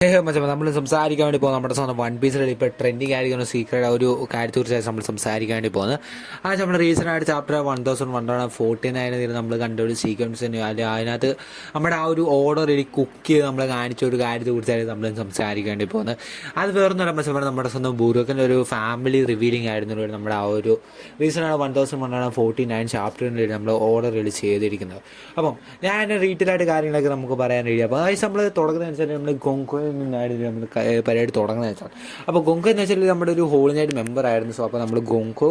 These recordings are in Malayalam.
നമ്മൾ സംസാരിക്കാൻ വേണ്ടി പോകുന്നത് നമ്മുടെ സ്വന്തം വൺ പീസിൽ ഇപ്പോൾ ട്രെൻഡിങ് ആയിരിക്കുന്ന സീക്രട്ട് ഒരു കാര്യത്തെക്കുറിച്ചാണ് നമ്മൾ സംസാരിക്കാൻ വേണ്ടി പോകുന്നത്. അത് നമ്മൾ റീസെൻ്റായിട്ട് ചാപ്റ്റർ 1149 നമ്മൾ കണ്ട ഒരു സീക്വൻസ് അല്ലെങ്കിൽ അതിനകത്ത് നമ്മുടെ ആ ഒരു ഓർഡർ കുക്ക് ചെയ്ത് നമ്മളെ കാണിച്ച ഒരു കാര്യത്തെക്കുറിച്ചായിരുന്നു നമ്മൾ സംസാരിക്കാൻ വേണ്ടി പോകുന്നത്. അത് വേറൊന്നും പറയുമ്പോൾ നമ്മുടെ സ്വന്തം ബുറൂക്കിൻ്റെ ഒരു ഫാമിലി റിവീലിംഗ് ആയിരുന്നു നമ്മുടെ ആ ഒരു റീസെൻ്റാണ് 1149 ചാപ്റ്ററിൽ നമ്മൾ ഓർഡർ ചെയ്തിരിക്കുന്നത്. അപ്പം ഞാൻ ഡീറ്റെയിലായിട്ട് കാര്യങ്ങളൊക്കെ നമുക്ക് പറയാൻ കഴിയും. അപ്പോൾ അത് നമ്മൾ തുടങ്ങുന്നതനുസരിച്ച് നമ്മൾ ഗോങ്കോയിൽ നിന്നായിരുന്നു നമ്മൾ പരിപാടി തുടങ്ങുന്നത് വെച്ചാൽ. അപ്പോൾ ഗോങ്കോ എന്ന് വെച്ചാൽ നമ്മുടെ ഒരു ഹോളിനായിട്ട് മെമ്പർ ആയിരുന്നു. സോ അപ്പോൾ നമ്മൾ ഗോങ്കോ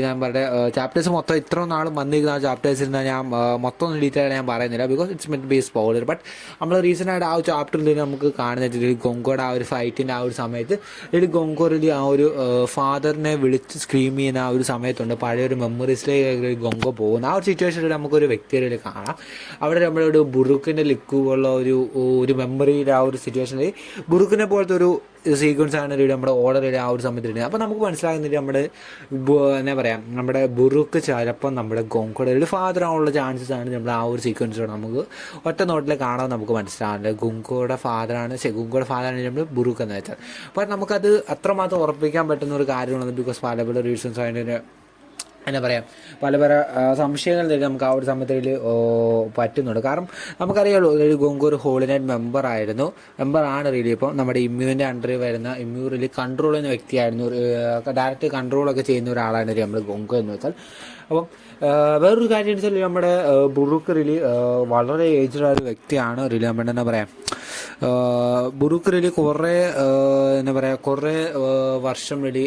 ഞാൻ പറഞ്ഞ ചാപ്റ്റേഴ്സ് മൊത്തം ഇത്ര നാളും വന്നിരിക്കുന്ന ആ ചാപ്റ്റേഴ്സിൽ ഞാൻ മൊത്തം ഒന്നും ഡീറ്റെയിൽ ഞാൻ പറയുന്നില്ല, because it's meant be spoiler. But നമ്മൾ റീസെൻ്റായിട്ട് ആ ഒരു ചാപ്റ്ററിൽ നമുക്ക് കാണുന്ന വെച്ചാൽ ഗോങ്കോയുടെ ആ ഒരു ഫൈറ്റിൻ്റെ ആ ഒരു സമയത്ത് ഗോങ്കോയിൽ ആ ഒരു ഫാദറിനെ വിളിച്ച് സ്ക്രീം ചെയ്യുന്ന ആ ഒരു സമയത്തുണ്ട് പഴയൊരു മെമ്മറീസിലേക്ക് ഗോങ്കോ പോകുന്ന ആ ഒരു സിറ്റുവേഷനിൽ നമുക്കൊരു വ്യക്തിയിൽ കാണാം. അവിടെ നമ്മുടെ ഒരു ബുറുക്കിൻ്റെ ലിക്കുള്ള ഒരു മെമ്മറിയുടെ ആ ഒരു സിറ്റുവേഷനിൽ ബുറുക്കിനെ പോലത്തെ ഒരു സീക്വൻസ് ആണ് നമ്മുടെ ഓർഡറിൽ ആ ഒരു സമയത്ത് ഇടുന്നത്. അപ്പോൾ നമുക്ക് മനസ്സിലാകുന്നില്ല നമ്മുടെ എന്താ പറയുക നമ്മുടെ ബുറുക്ക് ചിലപ്പം നമ്മുടെ ഗോങ്കോയുടെ ഒരു ഫാദർ ആവാനുള്ള ചാൻസസ് ആണ് നമ്മുടെ ആ ഒരു സീക്വൻസിലൂടെ നമുക്ക് ഒറ്റ നോട്ടിൽ കാണാൻ നമുക്ക് മനസ്സിലാകുന്നില്ല. ഗോങ്കോയുടെ ഫാദറാണ് നമ്മൾ ബുറുക്ക് എന്ന് വെച്ചാൽ. അപ്പോൾ നമുക്കത് അത്രമാത്രം ഉറപ്പിക്കാൻ പറ്റുന്ന ഒരു കാര്യമാണ്, ബിക്കോസ് പല പല റീസൺസ് അതിൻ്റെ എന്താ പറയുക പല പല സംശയങ്ങൾ നമുക്ക് ആ ഒരു സമയത്തിൽ പറ്റുന്നുണ്ട്. കാരണം നമുക്കറിയാമല്ലോ ഗോങ്കോ ഒരു ഹോളിനൈറ്റ് മെമ്പറാണ് റിയലി. ഇപ്പം നമ്മുടെ ഇമ്മ്യൂവിൻ്റെ അണ്ടറിൽ വരുന്ന ഇമ്മ്യൂ റിയലി കൺട്രോൾ ചെയ്യുന്ന വ്യക്തിയായിരുന്നു, ഡയറക്റ്റ് കൺട്രോളൊക്കെ ചെയ്യുന്ന ഒരാളാണ് നമ്മൾ ഗോങ്കോ എന്ന് വെച്ചാൽ. അപ്പം വേറൊരു കാര്യം വെച്ചാൽ നമ്മുടെ ബുറുക്ക് റിയലി വളരെ ഏജ്ഡ് ആയ ഒരു വ്യക്തിയാണ് റിയലി. നമ്മുടെ എന്താ പറയുക ബുറുക്ക് റിയലി കുറേ വർഷം റിയലി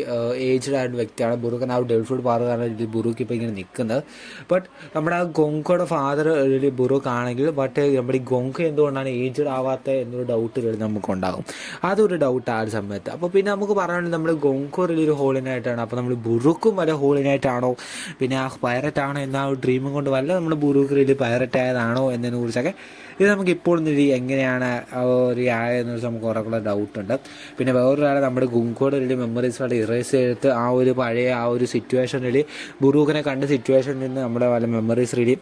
ഏജ്ഡ് ആയ ഒരു വ്യക്തിയാണ്. ബുറുക്ക് ആ ഒരു ഡെൽഫുഡ് പാറ് കാരണം ബുറുക്ക് ഇപ്പോൾ ഇങ്ങനെ നിൽക്കുന്നത്. ബട്ട് നമ്മുടെ ആ ഗോങ്കോയുടെ ഫാദർ റിയലി ബുറുക്ക് ആണെങ്കിൽ, ബട്ട് നമ്മുടെ ഈ ഗോങ്കോ എന്തുകൊണ്ടാണ് ഏജ്ഡ് ആവാത്ത എന്നൊരു ഡൗട്ട് റിയലി നമുക്കുണ്ടാകും. അതൊരു ഡൗട്ട് ആ ഒരു സമയത്ത്. അപ്പോൾ പിന്നെ നമുക്ക് പറയാനുള്ളത് നമ്മുടെ ഗോങ്കോ റിയലി ഒരു ഹോളിനായിട്ടാണ്. അപ്പോൾ നമ്മൾ ബുറുക്കും വല്ല ഹോളിനായിട്ടാണോ, പിന്നെ ആ പൈററ്റ് ആണോ എന്ന ആ ഒരു ഡ്രീമും കൊണ്ട് വല്ല നമ്മുടെ ബുറുക്ക് റിയലി പൈററ്റ് ആയതാണോ എന്നതിനെ കുറിച്ചൊക്കെ ഇത് നമുക്ക് ഇപ്പോൾ എങ്ങനെയാണ് ഒരു ആയെന്ന് വെച്ചാൽ നമുക്ക് ഉറക്കുള്ള ഡൗട്ടുണ്ട്. പിന്നെ വേറൊരാളെ നമ്മുടെ ഗുങ്കോയുടെ ഒരു മെമ്മറീസ് വളരെ ഇറേസ് ചെയ്തിട്ട് ആ ഒരു പഴയ ആ ഒരു സിറ്റുവേഷനിൽ ബുറൂക്കിനെ കണ്ട സിറ്റുവേഷനിൽ നിന്ന് നമ്മുടെ പല മെമ്മറീസ് റീലി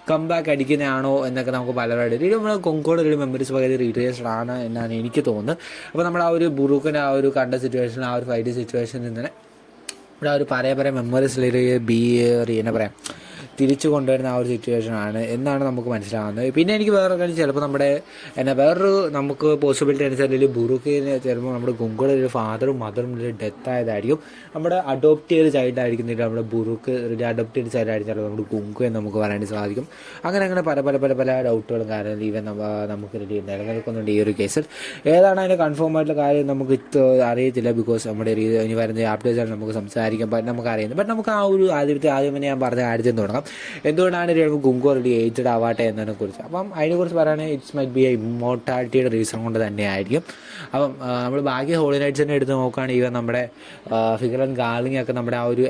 കംബാക്ക് അടിക്കുന്നതാണോ എന്നൊക്കെ നമുക്ക് പലരുടെ രീതി നമ്മുടെ ഗോങ്കോയുടെ ഒരു മെമ്മറീസ് വളരെ റീറ്റേസ്ഡ് ആണ് എന്നാണ് എനിക്ക് തോന്നുന്നത്. അപ്പോൾ നമ്മൾ ആ ഒരു ബുറൂക്കിൻ്റെ ആ ഒരു കണ്ട സിറ്റുവേഷൻ ആ ഒരു ഫൈറ്റ് സിറ്റുവേഷനിൽ നിന്ന് തന്നെ ഇവിടെ ആ ഒരു പല മെമ്മറീസിൽ എന്നാ പറയാം തിരിച്ചു കൊണ്ടുവരുന്ന ആ ഒരു സിറ്റുവേഷനാണ് എന്നാണ് നമുക്ക് മനസ്സിലാകുന്നത്. പിന്നെ എനിക്ക് വേറെ കാര്യം ചിലപ്പോൾ നമ്മുടെ വേറൊരു നമുക്ക് പോസിബിലിറ്റി അനുസരിച്ച് ബുറുക്കിന് ചിലപ്പോൾ നമ്മുടെ ഗോങ്കോയുടെ ഒരു ഫാദറും മദറും ഡെത്ത് ആയതായിരിക്കും. നമ്മുടെ അഡോപ്റ്റ് ചെയ്ത ചൈൽഡായിരിക്കുന്നില്ല നമ്മുടെ ബുറുക്ക് അഡോപ്റ്റ് ചെയ്ത ചൈൽഡായിരിക്കും ചിലപ്പോൾ നമ്മുടെ ഗോങ്കോ എന്ന് നമുക്ക് പറയാൻ സാധിക്കും. അങ്ങനെ പല ഡൗട്ടുകളും കാരണം ഈവൻ നമുക്ക് നിലനിൽക്കുന്നുണ്ട് ഈ ഒരു കേസിൽ. ഏതാണ് അതിൻ്റെ കൺഫേം ആയിട്ടുള്ള കാര്യം നമുക്ക് അറിയത്തില്ല, ബിക്കോസ് നമ്മുടെ ഇനി വരുന്ന ആപ്റ്റേഴ്സാണ് നമുക്ക് സംസാരിക്കാൻ നമുക്ക് അറിയുന്നത്. ബട്ട് നമുക്ക് ആ ഒരു ആദ്യം തന്നെ ഞാൻ പറഞ്ഞ കാര്യത്തിൽ തുടങ്ങാം. എന്തുകൊണ്ടാണ് ഗോങ്കോ റിയലി ഏജ്ഡ് ആവാട്ടെ എന്നതിനെ കുറിച്ച്. അപ്പം അതിനെക്കുറിച്ച് പറയുകയാണെങ്കിൽ ഇറ്റ്സ് മൈറ്റ് ബി എ ഇമ്മോർട്ടാലിറ്റിയുടെ റീസൺ കൊണ്ട് തന്നെയായിരിക്കും. അപ്പം നമ്മൾ ബാക്കി ഹോളിനൈറ്റ്സ് തന്നെ എടുത്ത് നോക്കുകയാണെങ്കിൽ ഈവൻ നമ്മുടെ ഫിഗർ ആൻഡ് ഗാർലിംഗ് ഒക്കെ നമ്മുടെ ആ ഒരു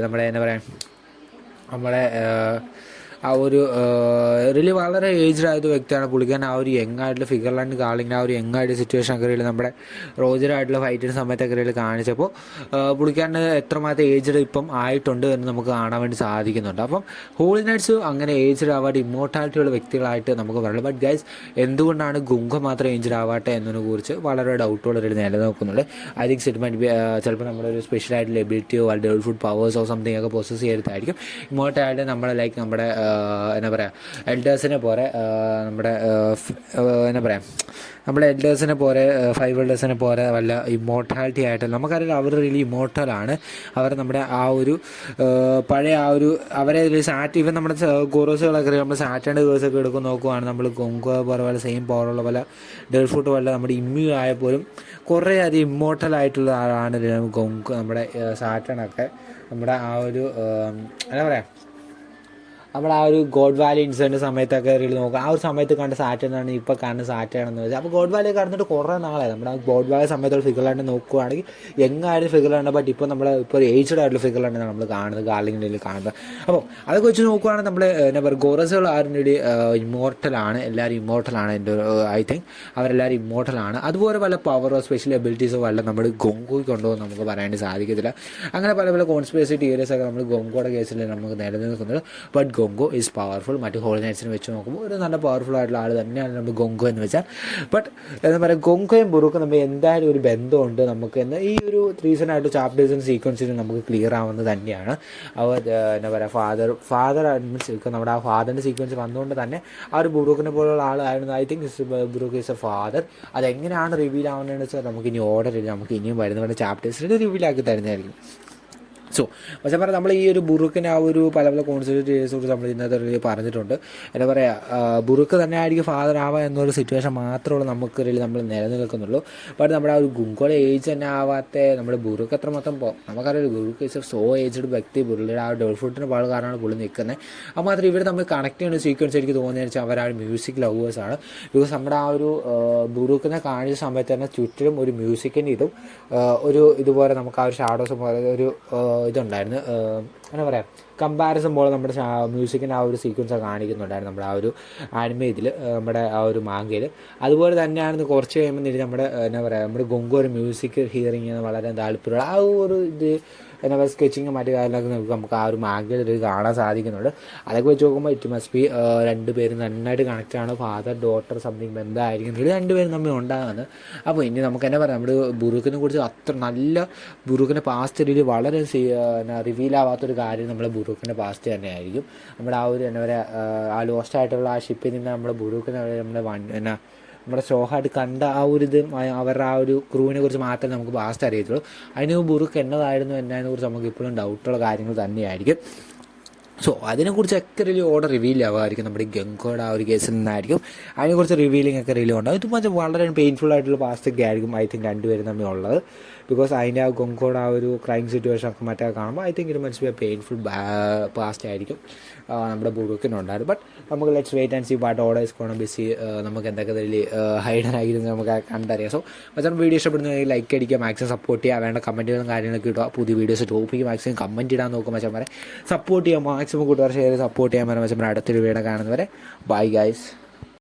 നമ്മുടെ എന്താ പറയുക നമ്മുടെ ആ ഒരു റിയലി വളരെ ഏജ്ഡ് ആയത് വ്യക്തിയാണ് പുള്ളിക്കാൻ. ആ ഒരു യങ് ആയിട്ടുള്ള ഫിഗർ ആൻഡ് ഗാർലിങ്ങിൻ്റെ ആ ഒരു യങ് ആയിട്ട് സിറ്റുവേഷൻ ഒക്കെ റിയലി നമ്മുടെ റോജറായിട്ടുള്ള ഫൈറ്റിൻ്റെ സമയത്തൊക്കെ റിയലി കാണിച്ചപ്പോൾ പുള്ളിക്കാരന് എത്രമാത്രം ഏജ്ഡ് ഇപ്പം ആയിട്ടുണ്ട് എന്ന് നമുക്ക് കാണാൻ വേണ്ടി സാധിക്കുന്നുണ്ട്. അപ്പം ഹോളിനൈറ്റ്സ് അങ്ങനെ ഏജ്ഡ് ആവാതെ ഇമ്മോർട്ടാലിറ്റിയുള്ള വ്യക്തികളായിട്ട് നമുക്ക് പറയുള്ളൂ. ബട്ട് ഗൈസ് എന്തുകൊണ്ടാണ് ഗോങ്കോ മാത്രം ഏജ്ഡ് ആവാട്ടെ എന്നതിനെ കുറിച്ച് വളരെ ഡൗട്ടുകൾ നിലനിൽക്കുന്നുണ്ട്. ഐ തിങ്ക് സെറ്റ്മെൻറ്റ് ചിലപ്പോൾ നമ്മുടെ ഒരു സ്പെഷ്യൽ ആയിട്ടുള്ള എബിലിറ്റിയോ അല്ലെങ്കിൽ ഫുഡ് പവേഴ്സോ സംതിങ് ഒക്കെ പൊസസ് ചെയ്തിട്ടായിരിക്കും ഇമ്മോർട്ടാലിറ്റി നമ്മുടെ നമ്മുടെ എന്താ പറയുക എൽഡേഴ്സിനെ പോലെ നമ്മുടെ എന്താ പറയുക നമ്മുടെ എൽഡേഴ്സിനെ പോലെ 5 എൽഡേഴ്സിനെ പോലെ വല്ല ഇമ്മോർട്ടാലിറ്റി ആയിട്ട് നമുക്കറിയാം അവർ റിയലി ഇമ്മോർട്ടലാണ്. അവർ നമ്മുടെ ആ ഒരു പഴയ ആ ഒരു അവരെ ഇവൻ നമ്മുടെ ഗോറോസുകളൊക്കെ നമ്മൾ സാറ്റേൺ ഗേഴ്സൊക്കെ എടുക്കും നോക്കുവാണ് നമ്മൾ ഗോങ്കോ പോലെ സെയിം പവറുള്ള പോലെ ഡെൽഫുട്ട് പോലെ നമ്മുടെ ഇമ്മ്യൂ ആയപ്പോലും കുറേ അധികം ഇമ്മോർട്ടലായിട്ടുള്ള ആളാണ് ഗോങ്കോ. നമ്മുടെ സാറ്റേണൊക്കെ നമ്മുടെ ആ ഒരു എന്താ പറയുക നമ്മുടെ ആ ഒരു ഗോഡ് വാലി ഇൻസിഡൻറ്റ് സമയത്തൊക്കെ റിയൽ നോക്കുക. ആ ഒരു സമയത്ത് കണ്ട സാറ്റേണാണ് ഇപ്പോൾ കാണുന്ന സാറ്റേണെന്ന് വെച്ചാൽ. അപ്പോൾ ഗോഡ് വാലി കടന്നിട്ട് കുറേ നാളായി. നമ്മുടെ ആ ഗോഡ് വാലി സമയത്തുള്ള ഫിഗറിലാണ്ട് നോക്കുകയാണെങ്കിൽ യങ്ങായിട്ട് ഫിഗറിലാണ്. ബട്ട് ഇപ്പോൾ നമ്മൾ ഇപ്പോൾ ഏജ്ഡ് ആയിട്ടുള്ള ഫിഗറിലാണ് നമ്മൾ കാണുന്നത്, ഗാർലിങ്ങിൻ്റെ കാണുന്നത്. അപ്പോൾ അതൊക്കെ വെച്ച് നോക്കുകയാണെങ്കിൽ നമ്മൾ എന്താ പറയുക ഗോറസുകൾ ആരും ഇമ്മോർട്ടലാണ്, എല്ലാവരും ഇമ്മോർട്ടലാണ്. എൻ്റെ ഐ തിങ്ക് അവരെല്ലാവരും ഇമ്മോർട്ടലാണ്. അതുപോലെ പല പവറോ സ്പെഷ്യൽ എബിലിറ്റീസോ വല്ല നമ്മൾ ഗോങ്കോയ്ക്ക് ഉണ്ടോ എന്ന് നമുക്ക് പറയാൻ സാധിക്കത്തില്ല. അങ്ങനെ പല കോൺസ്പിറസി തിയറീസൊക്കെ നമ്മൾ ഗോങ്കോയുടെ കേസിൽ നമുക്ക് നിലനിൽക്കുന്നുണ്ട്. But Gonko is powerful. മറ്റ് ഹോളി നൈറ്റ്സിനെ വെച്ച് നോക്കുമ്പോൾ ഒരു നല്ല പവർഫുൾ ആയിട്ടുള്ള ആൾ തന്നെയാണ് നമ്മൾ ഗോങ്കോ എന്ന് വെച്ചാൽ. ബട്ട് എന്താ പറയുക, ഗോങ്കോയും ബുറുക്കും തമ്മിൽ എന്തായാലും ഒരു ബന്ധമുണ്ട് നമുക്ക് എന്ന് ഈ ഒരു റീസണായിട്ട് ചാപ്റ്റേഴ്സിനും സീക്വൻസിനും നമുക്ക് ക്ലിയർ ആവുന്നത് തന്നെയാണ്. അവർ എന്താ പറയുക, ഫാദർ മീൻസ് നമ്മുടെ ആ ഫാദറിൻ്റെ സീക്വൻസ് വന്നുകൊണ്ട് തന്നെ ആ ഒരു ബുറുക്കിനെ പോലുള്ള ആളായിരുന്നു. I think Buruk is a father. അതെങ്ങനെയാണ് റിവീൽ ആവുന്നതെന്ന് വെച്ചാൽ നമുക്ക് ഇനി ഓർഡർ നമുക്ക് ഇനിയും വരുന്ന ചാപ്റ്റേഴ്സിൽ റിവീലാക്കി തരുന്നതായിരിക്കും. സോ പക്ഷേ പറയാം, നമ്മൾ ഈ ഒരു ബുറുക്കിൻ്റെ ആ ഒരു പല പല കോൺസെപ്റ്റ് കുറിച്ച് നമ്മൾ ഇന്നത്തെ പറഞ്ഞിട്ടുണ്ട്. എന്താ പറയുക, ബുറുക്ക് തന്നെ ആയിരിക്കും ഫാദർ ആവുക എന്നൊരു സിറ്റുവേഷൻ മാത്രമുള്ള നമുക്ക് നമ്മൾ നിലനിൽക്കുന്നുള്ളൂ. ബട്ട് നമ്മുടെ ആ ഒരു ഗുങ്കോയുടെ ഏജ് തന്നെ ആവാത്ത നമ്മുടെ ബുറുക്ക് എത്രമാത്രം നമുക്കറിയാം. ബുറുക്ക് ഈസ് സോ ഏജ്ഡ് വ്യക്തി. പുള്ളിയുടെ ആ ഡെവലപ്മെൻറ്റിന് പാട് കാരണമാണ് പുള്ളി നിൽക്കുന്നത്. അപ്പോൾ മാത്രം ഇവർ നമ്മൾ കണക്ട് ചെയ്യുന്ന സീക്വൻസ് എനിക്ക് തോന്നിയെന്ന് വെച്ചാൽ അവർ ആ ഒരു മ്യൂസിക് ലവേഴ്സാണ്. ബിക്കോസ് നമ്മുടെ ആ ഒരു ബുറുക്കിനെ കാണിച്ച സമയത്ത് തന്നെ ചുറ്റിലും ഒരു മ്യൂസിക്കിൻ്റെ ഒരു ഇതുപോലെ നമുക്ക് ആ ഒരു ഷാഡോസ് പോലെ ഒരു ഇതുണ്ടായിരുന്നു. എന്താ പറയുക, കമ്പാരിസൺ പോലെ നമ്മുടെ മ്യൂസിക്കിൻ്റെ ആ ഒരു സീക്വൻസ് കാണിക്കുന്നുണ്ടായിരുന്നു നമ്മുടെ ആ ഒരു ആനിമേ ഇതിൽ, നമ്മുടെ ആ ഒരു മാങ്കയിൽ. അതുപോലെ തന്നെയാണ് കുറച്ച് കഴിയുമ്പോൾ നമ്മുടെ എന്താ പറയുക, നമ്മുടെ ഗോങ്കോ ഒരു മ്യൂസിക് ഹിയറിങ് വളരെ താല്പര്യമുള്ള ആ ഒരു ഇത് എന്താ പറയുക, സ്കെച്ചിങ്ങും മറ്റു കാര്യങ്ങളൊക്കെ നമുക്ക് ആ ഒരു മാങ്കയിൽ കാണാൻ സാധിക്കുന്നുണ്ട്. അതൊക്കെ വെച്ച് നോക്കുമ്പോൾ ഇറ്റ് മസ്റ്റ് ബി രണ്ടുപേരും നന്നായിട്ട് കണക്റ്റാണ്. ഫാദർ ഡോട്ടർ സംതിങ് ബന്ധമായിരിക്കും ഇത് രണ്ടുപേരും തമ്മിൽ ഉണ്ടാകുന്നത്. അപ്പോൾ ഇനി നമുക്ക് എന്നാ പറയാം, നമ്മുടെ ബുറുക്കിനെ കുറിച്ച് അത്ര നല്ല ബുറുക്കിൻ്റെ പാസ്റ്റ് രീതിയിൽ വളരെ റിവീലാവാത്തൊരു കാര്യം നമ്മുടെ ബുറുക്കിൻ്റെ പാസ്റ്റ് തന്നെയായിരിക്കും. നമ്മുടെ ആ ഒരു എന്താ പറയുക, ആ ലോസ്റ്റ് ആയിട്ടുള്ള ആ ഷിപ്പിൽ നിന്ന് നമ്മുടെ ബുറുക്കിനെ നമ്മുടെ നമ്മുടെ സോഹായിട്ട് കണ്ട ആ ഒരു ഇത് അവരുടെ ആ ഒരു ക്രൂവിനെ കുറിച്ച് മാത്രമേ നമുക്ക് പാസ്റ്റ് അറിയത്തുള്ളൂ. അതിന് ബുറുക്ക് എന്നതായിരുന്നു എന്നതിനെക്കുറിച്ച് നമുക്ക് ഇപ്പോഴും ഡൗട്ടുള്ള കാര്യങ്ങൾ തന്നെയായിരിക്കും. സോ അതിനെക്കുറിച്ചൊക്കെ റിലീവ് ഓർഡർ റിവീൽ ആവുമായിരിക്കും നമ്മുടെ ഗംഗോയുടെ ആ ഒരു കേസിൽ നിന്നായിരിക്കും. അതിനെക്കുറിച്ച് റിവീലിംഗ് ഒക്കെ റിലീവ് ഉണ്ടാകും. ഇത് വളരെ പെയിൻഫുൾ ആയിട്ടുള്ള പാസ്റ്റൊക്കെ ആയിരിക്കും ഐ തിങ്ക് രണ്ടുപേരും തമ്മിൽ ഉള്ളത്. ബിക്കോസ് അതിൻ്റെ ആ ഗംഗോയുടെ ആ ഒരു ക്രൈം സിറ്റുവേഷൻ ഒക്കെ മറ്റേ കാണുമ്പോൾ I think it must be a painful past ആയിരിക്കും നമ്മുടെ ബുറുക്കിനുണ്ടായിരുന്നു. ബട്ട് നമുക്ക് let's wait and see what order is gonna be see. നമുക്ക് എന്തൊക്കെ വലിയ ഹൈഡൻ ആയിരുന്നു നമുക്ക് കണ്ടറിയാം. സോ പക്ഷേ വീഡിയോ ഇഷ്ടപ്പെടുന്നെങ്കിൽ ലൈക്ക് അടിക്കുക, മാക്സിമം സപ്പോർട്ട് ചെയ്യുക, വേണ്ട കമൻറ്റുകളും കാര്യങ്ങളൊക്കെ ഇടുക. പുതിയ വീഡിയോസ് ടോപ്പിക്ക് മാക്സിമം കമൻറ്റ് ഇടാൻ നോക്കും. മച്ചന്മാരെ സപ്പോർട്ട് ചെയ്യുക, മാക്സിമം കൂട്ടുകാർ ഷെയർ സപ്പോർട്ട് ചെയ്യാൻ പറ്റും. മച്ചന്മാരെ അടുത്തൊരു വീഡിയോ കാണുന്നവരെ ബൈ ഗൈസ്.